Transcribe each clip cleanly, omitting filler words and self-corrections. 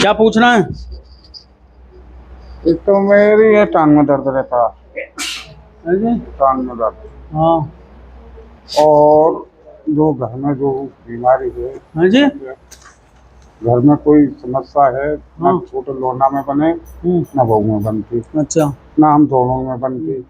क्या पूछना है? एक तो मेरी ये टांग में दर्द रहता है, जी। टांग में दर्द, हाँ। और जो घर में जो बीमारी है, हाँ जी। घर में कोई समस्या है, ना हाँ। छोटे लोना में बने, ना बहू में बनती, अच्छा, ना हम दोनों में बनती।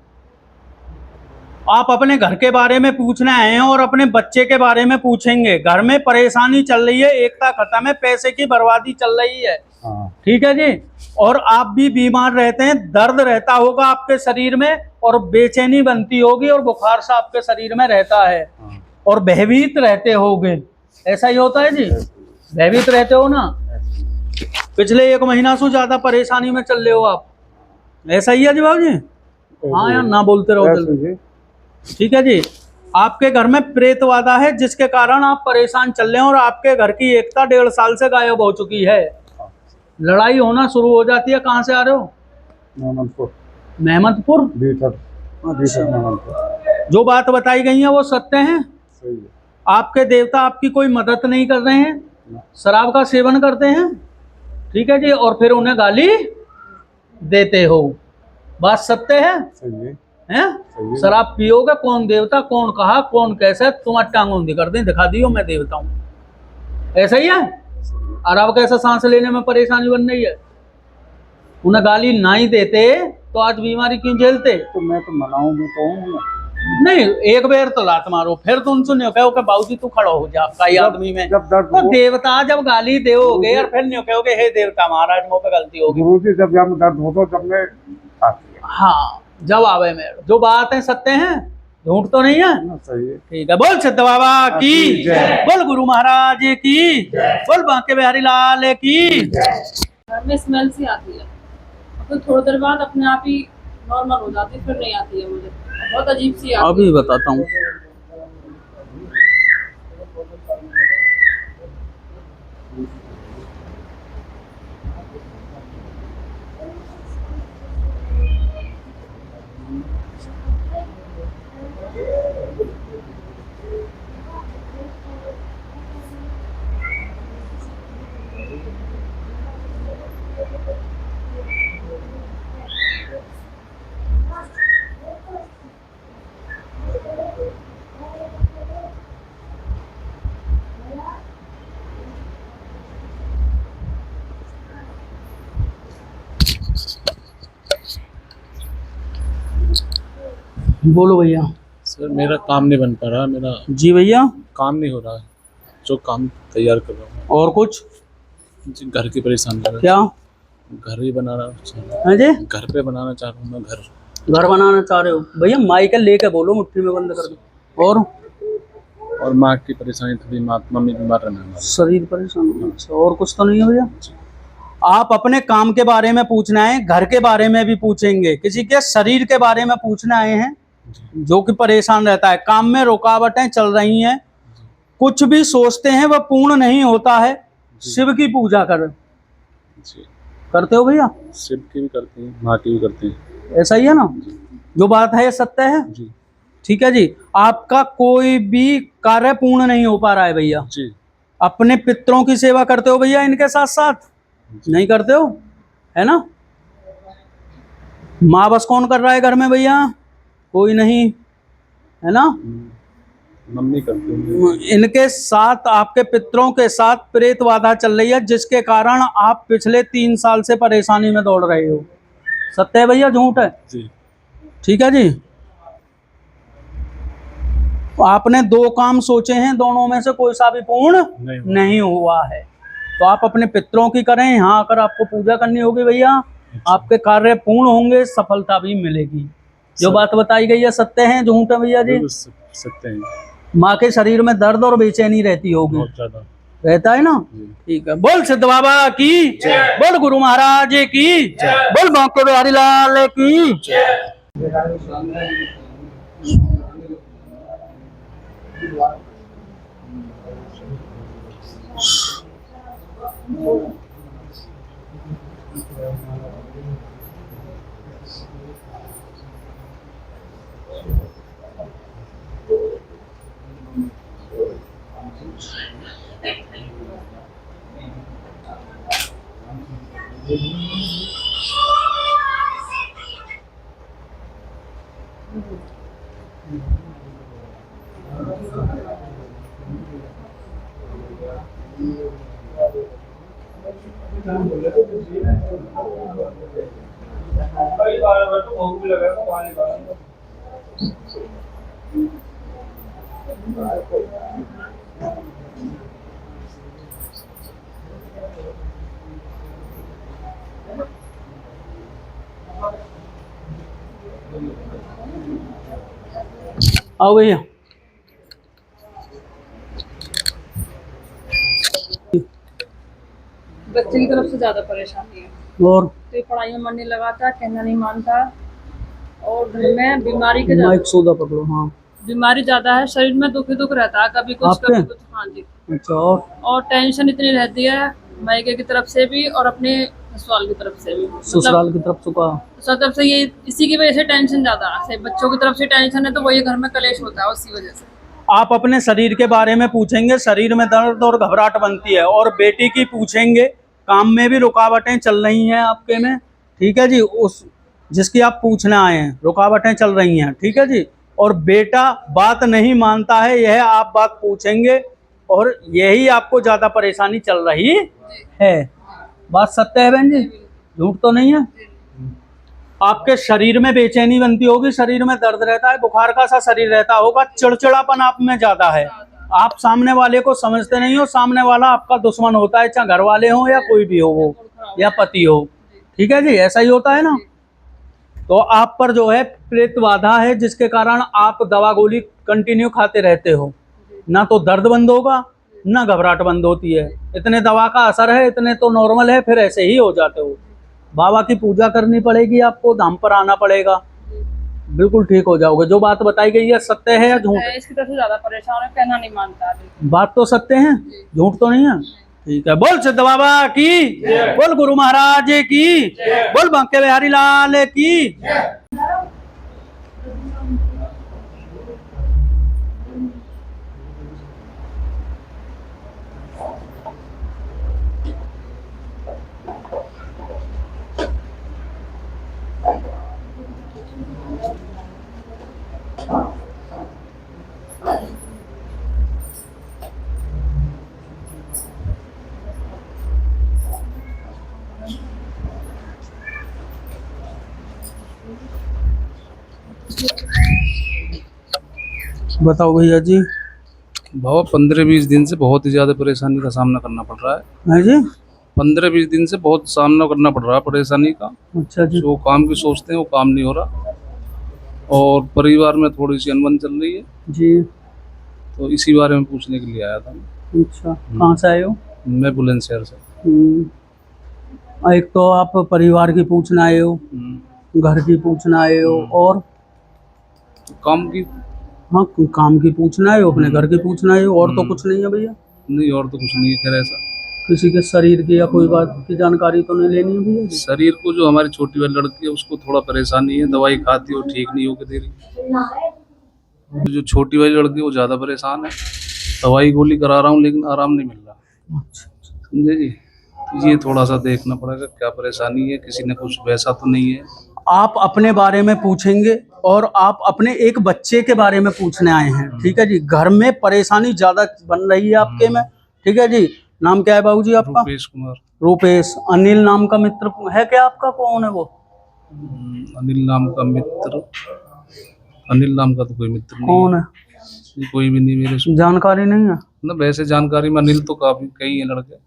आप अपने घर के बारे में पूछने आए हैं और अपने बच्चे के बारे में पूछेंगे। घर में परेशानी चल रही है, एकता खत्म है, पैसे की बर्बादी चल रही है। हाँ, ठीक है जी। और आप भी बीमार रहते हैं, दर्द रहता होगा आपके शरीर में, और बेचैनी बनती होगी, और बुखार सा आपके शरीर में रहता है, हाँ, और भयभीत रहते होगे। ऐसा ही होता है जी, भयभीत रहते हो ना। पिछले 1 महीना से ज्यादा परेशानी में चल रहे हो आप। ऐसा ही है जी बाबू जी। हाँ यार, ना बोलते रहो जल्दी। ठीक है जी। आपके घर में प्रेतवादा है, जिसके कारण आप परेशान चल रहे हैं, और आपके घर की एकता 1.5 साल से गायब हो चुकी है। लड़ाई होना शुरू हो जाती है। कहाँ से आ रहे हो? मेहमदपुर, मेहमदपुर। भीतर, अच्छा। मेहमदपुर। जो बात बताई गई है वो सत्य है? सही है। आपके देवता आपकी कोई मदद नहीं कर रहे हैं, शराब का सेवन करते हैं, ठीक है जी, और फिर उन्हें गाली देते हो। बात सत्य है? सही है। हैं? सही है। शराब पियोगे, कौन देवता, कौन कहा, कौन कैसे, तुम टांगों कर दें, दिखा दियो मैं देवता हूं। ऐसा ही है। और अब कैसे सांस लेने में परेशानी बन रही है? उन्हें गाली नहीं देते तो आज बीमारी क्यों झेलते? तो मैं तो मनाऊंगी तो हूँ। नहीं, एक बार तो लात मारो, फिर तुम सुनियो कहोगे बाबूजी तू खड़ो हो जा। कई आदमी में जब दर्द तो हो, देवता जब गाली दोगे और फिर नहीं कहोगे हे देवता महाराज मुझ पे गलती होगी। गुरु जी जब यहाँ में दर्द हो तो जब मैं आती है। हाँ, जब आवे में जो बात है सत्य है, झूठ तो नहीं है। सही है। ठीक है। बोल सिद्ध बाबा की जय, बोल गुरु महाराज की जय, बोल बांके बिहारी लाल की जय। घर में स्मेल सी आती है, तो थोड़ी देर बाद अपने आप ही नॉर्मल हो जाती है, फिर नहीं आती है मुझे, बहुत अजीब सी आती है। अभी बताता हूँ। बोलो भैया। सर मेरा काम नहीं बन पा रहा, मेरा जी भैया। काम नहीं हो रहा है जो काम तैयार कर रहा हूँ। और कुछ? जी, घर की परेशानी है। क्या? घर ही बनाना हाँ जी, घर पे बनाना चाह रहा हूँ मैं, घर बनाना चाह रहे हो भैया? माइकल लेके बोलो, मुट्ठी में बंद कर दो। और माँ की परेशानी थोड़ी, मम्मी बीमार रहना है। शरीर परेशान है। अच्छा, और कुछ तो नहीं है भैया? आप अपने काम के बारे में पूछना है, घर के बारे में भी पूछेंगे, किसी के शरीर के बारे में पूछने आए हैं जो कि परेशान रहता है, काम में रुकावटें चल रही हैं, कुछ भी सोचते हैं वह पूर्ण नहीं होता है। शिव की पूजा करते हो भैया? शिव की भी करते हैं, माँ की भी करते हैं। ऐसा ही है ना? जो बात है ये सत्य है जी। ठीक है जी। आपका कोई भी कार्य पूर्ण नहीं हो पा रहा है भैया जी। अपने पितरों की सेवा करते हो भैया इनके साथ साथ? नहीं करते हो, है ना? माँ बस कौन कर रहा है घर में भैया? कोई नहीं, है ना? मम्मी करती है। इनके साथ, आपके पितरों के साथ प्रेत बाधा चल रही है, जिसके कारण आप पिछले 3 साल से परेशानी में दौड़ रहे हो। सत्य है भैया, झूठ है? जी। ठीक है जी। आपने 2 काम सोचे हैं, दोनों में से कोई सा भी पूर्ण नहीं हुआ है। तो आप अपने पितरों की करें, यहाँ आकर आपको पूजा करनी होगी भैया। आपके कार्य पूर्ण होंगे, सफलता भी मिलेगी। जो बात बताई गई है सत्य है, झूठ है भैया जी? सत्य है। माँ के शरीर में दर्द और बेचैनी रहती होगी, बहुत ज्यादा रहता है ना? ठीक है। बोल सिद्ध बाबा की बोल गुरु महाराज की बोल बांके बिहारी लाल की। आओ भैया। बच्चे की तरफ से ज्यादा परेशानी है, और तो ये पढ़ाई में मन नहीं लगाता, कहना नहीं मानता, और घर में बीमारी के माइक सोदा पकड़ो। हाँ, बीमारी ज्यादा है, शरीर में दुख ही दुख रहता है, कभी कुछ आपके? कभी कुछ। हाँ जी। अच्छा। और टेंशन इतनी रहती है, मायके की तरफ से भी और अपने ससुराल की तरफ से भी, ससुराल की तरफ से का? ससुराल तरफ से ये इसी की वजह से टेंशन ज्यादा है, बच्चों की तरफ से टेंशन है, तो वही घर में कलेश होता है उसी वजह से। आप अपने शरीर के बारे में पूछेंगे, शरीर में दर्द और घबराहट बनती है, और बेटी की पूछेंगे, काम में भी रुकावटें चल रही हैं आपके में, ठीक है जी, उस जिसकी आप पूछने आए हैं रुकावटें चल रही हैं, ठीक है जी। और बेटा बात नहीं मानता है, यह आप बात पूछेंगे, और यही आपको ज्यादा परेशानी चल रही है। बात सत्य है बहन जी, झूठ तो नहीं है। आपके शरीर में बेचैनी बनती होगी, शरीर में दर्द रहता है, बुखार का सा शरीर रहता होगा, चिड़चिड़ापन आप में ज्यादा है, आप सामने वाले को समझते नहीं हो, सामने वाला आपका दुश्मन होता है, चाहे घर वाले हो या कोई भी हो, वो या पति हो, ठीक है जी, ऐसा ही होता है ना। तो आप पर जो है प्रेत बाधा है, जिसके कारण आप दवा गोली कंटिन्यू खाते रहते हो, ना तो दर्द बंद होगा ना घबराहट बंद होती है, इतने दवा का असर है, इतने तो नॉर्मल है, फिर ऐसे ही हो जाते हो। बाबा की पूजा करनी पड़ेगी, आपको धाम पर आना पड़ेगा, बिल्कुल ठीक हो जाओगे। जो बात बताई गई है सत्य है या झूठ है? इसकी तरफ से ज्यादा परेशान है, कहना नहीं मानता है। बात तो सत्य है, झूठ तो नहीं है। ठीक है, बोल सिद्ध बाबा की, बोल गुरु महाराज की, बोल बांके बिहारी लाल की। बताओ भैया जी। बाबा 15-20 दिन से बहुत ही ज्यादा परेशानी का सामना करना पड़ रहा है। है जी। 15-20 दिन से बहुत सामना करना पड़ रहा है परेशानी का। अच्छा जी। जो काम की सोचते हैं वो काम नहीं हो रहा, और परिवार में थोड़ी सी अनबन चल रही है जी। तो इसी बारे में पूछने के लिए आया था मैं। अच्छा, कहाँ से आए हो? मैं बुलंदशहर से। एक तो आप परिवार की पूछना आए हो, घर की पूछना आए हो, और काम की। हाँ, काम की पूछना है, अपने घर की पूछना है, और तो कुछ नहीं है भैया? नहीं, और तो कुछ नहीं है। खैर ऐसा किसी के शरीर की या कोई बात की जानकारी तो नहीं लेनी है भैया? शरीर को, जो हमारी छोटी वाली लड़की है उसको थोड़ा परेशानी है, दवाई खाती है वो ठीक नहीं होकर दे रही। जो छोटी वाली लड़की है वो ज्यादा परेशान है, दवाई गोली करा रहा हूँ लेकिन आराम नहीं मिल रहा। अच्छा। समझे जी, ये थोड़ा सा देखना पड़ेगा क्या परेशानी है, किसी ने कुछ वैसा तो नहीं है। आप अपने बारे में पूछेंगे, और आप अपने एक बच्चे के बारे में पूछने आए हैं, ठीक है जी। घर में परेशानी ज्यादा बन रही है आपके में, ठीक है जी। नाम क्या है बाबूजी आपका? रूपेश कुमार। रूपेश। अनिल नाम का मित्र है क्या आपका? कौन है वो? अनिल नाम का मित्र? अनिल नाम का तो कोई मित्र नहीं। कौन है? कोई भी नहीं मेरे से जानकारी नहीं है ना, वैसे जानकारी में अनिल तो काफी कई है लड़के।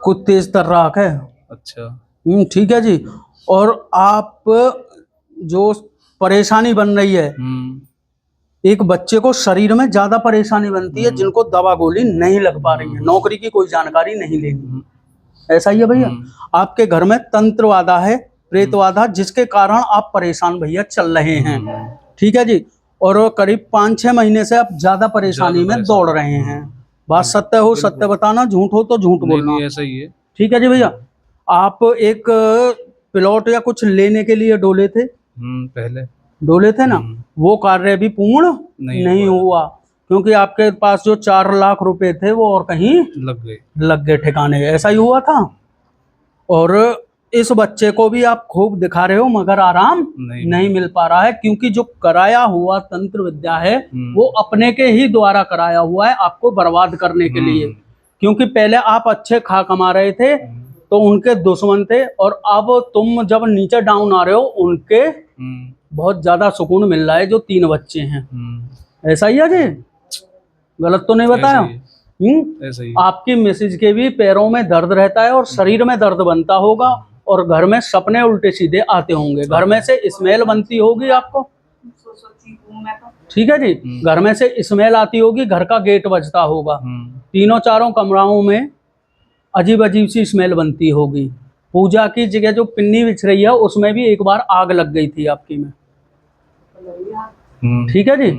कुछ तेज तर्राक है। अच्छा। ठीक है जी। और आप जो परेशानी बन रही है, एक बच्चे को शरीर में ज्यादा परेशानी बनती है, जिनको दवा गोली नहीं लग पा रही है, नौकरी की कोई जानकारी नहीं लेनी, ऐसा ही है भैया। आपके घर में तंत्र बाधा है, प्रेत बाधा, जिसके कारण आप परेशान भैया चल रहे हैं, ठीक है जी। और करीब 5-6 महीने से आप ज्यादा परेशानी में दौड़ रहे हैं। बात सत्य हो सत्य बताना, झूठ हो तो झूठ बोलना। नहीं, ऐसा ही है। ठीक है जी भैया। आप एक प्लॉट या कुछ लेने के लिए डोले थे? पहले डोले थे ना, वो कार्य भी पूर्ण नहीं हुआ, क्योंकि आपके पास जो 4 लाख रुपए थे वो और कहीं लग गए ठिकाने, ऐसा ही हुआ था। और इस बच्चे को भी आप खूब दिखा रहे हो मगर आराम नहीं मिल पा रहा है, क्योंकि जो कराया हुआ तंत्र विद्या है वो अपने के ही द्वारा कराया हुआ है आपको बर्बाद करने के लिए। क्योंकि पहले आप अच्छे खा कमा रहे थे तो उनके दुश्मन थे, और अब तुम जब नीचे डाउन आ रहे हो उनके बहुत ज्यादा सुकून मिल रहा है। जो 3 बच्चे हैं, ऐसा ही है जी? गलत तो नहीं बताया? ऐसा ही। आपकी मिसेज के भी पैरों में दर्द रहता है और शरीर में दर्द बनता होगा, और घर में सपने उल्टे सीधे आते होंगे, घर में से स्मेल बनती होगी आपको, ठीक है जी? घर में से स्मेल आती होगी, घर का गेट बजता होगा, 3-4 कमराओं में अजीब अजीब सी स्मेल बनती होगी। पूजा की जगह जो पिन्नी बिछ रही है उसमें भी एक बार आग लग गई थी आपकी में, ठीक है जी?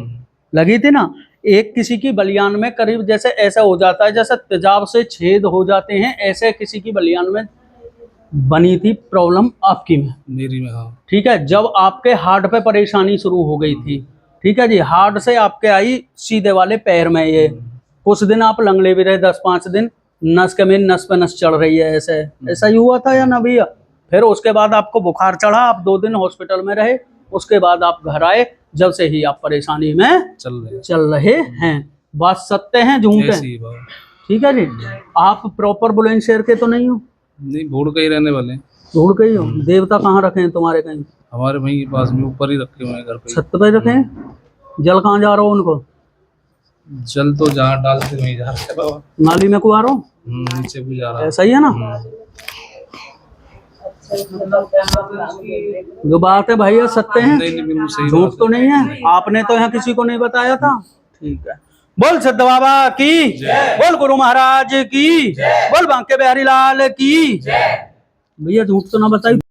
लगी थी ना? एक किसी की बलियान में करीब जैसे ऐसा हो जाता है जैसे तेजाब से छेद हो जाते हैं, ऐसे किसी की बलियान में बनी थी प्रॉब्लम आपकी में, मेरी में। हाँ, ठीक है? जब आपके हार्ट पे परेशानी शुरू हो गई थी, ठीक है जी? हार्ट से आपके आई सीधे वाले पैर में, ये कुछ दिन आप लंगड़े भी रहे, 10-5 दिन, नस के में नस पे नस चढ़ रही है, ऐसे ऐसा ही हुआ था या ना भैया? फिर उसके बाद आपको बुखार चढ़ा, आप 2 दिन हॉस्पिटल में रहे, उसके बाद आप घर आए, जब से ही आप परेशानी में चल रहे हैं। बात सत्य है झूठ है? ठीक है जी? आप प्रॉपर बुलंदशहर के तो नहीं हो? नहीं, भूड़ के ही रहने वाले। भूड़ के ही हो? देवता कहाँ रखे हैं तुम्हारे? कहीं हमारे वहीं के पास में ऊपर ही रखे हुए हैं, घर पे। छत पे रखे हैं? जल कहाँ जा रहा हो उनको? जल तो जहाँ डालते वहीं जा रहे बाबा। नाली में कुआ रहा हो? नीचे भी जा रहा है। ऐसा ही है ना? जो बात है भैया सत्य है, नहीं, सही झूठ तो नहीं है। आपने तो यहाँ किसी को नहीं बताया था, ठीक है? बोल सिद्ध बाबा की, बोल गुरु महाराज की, बोल बांके बिहारी लाल की। भैया झूठ तो ना बताई।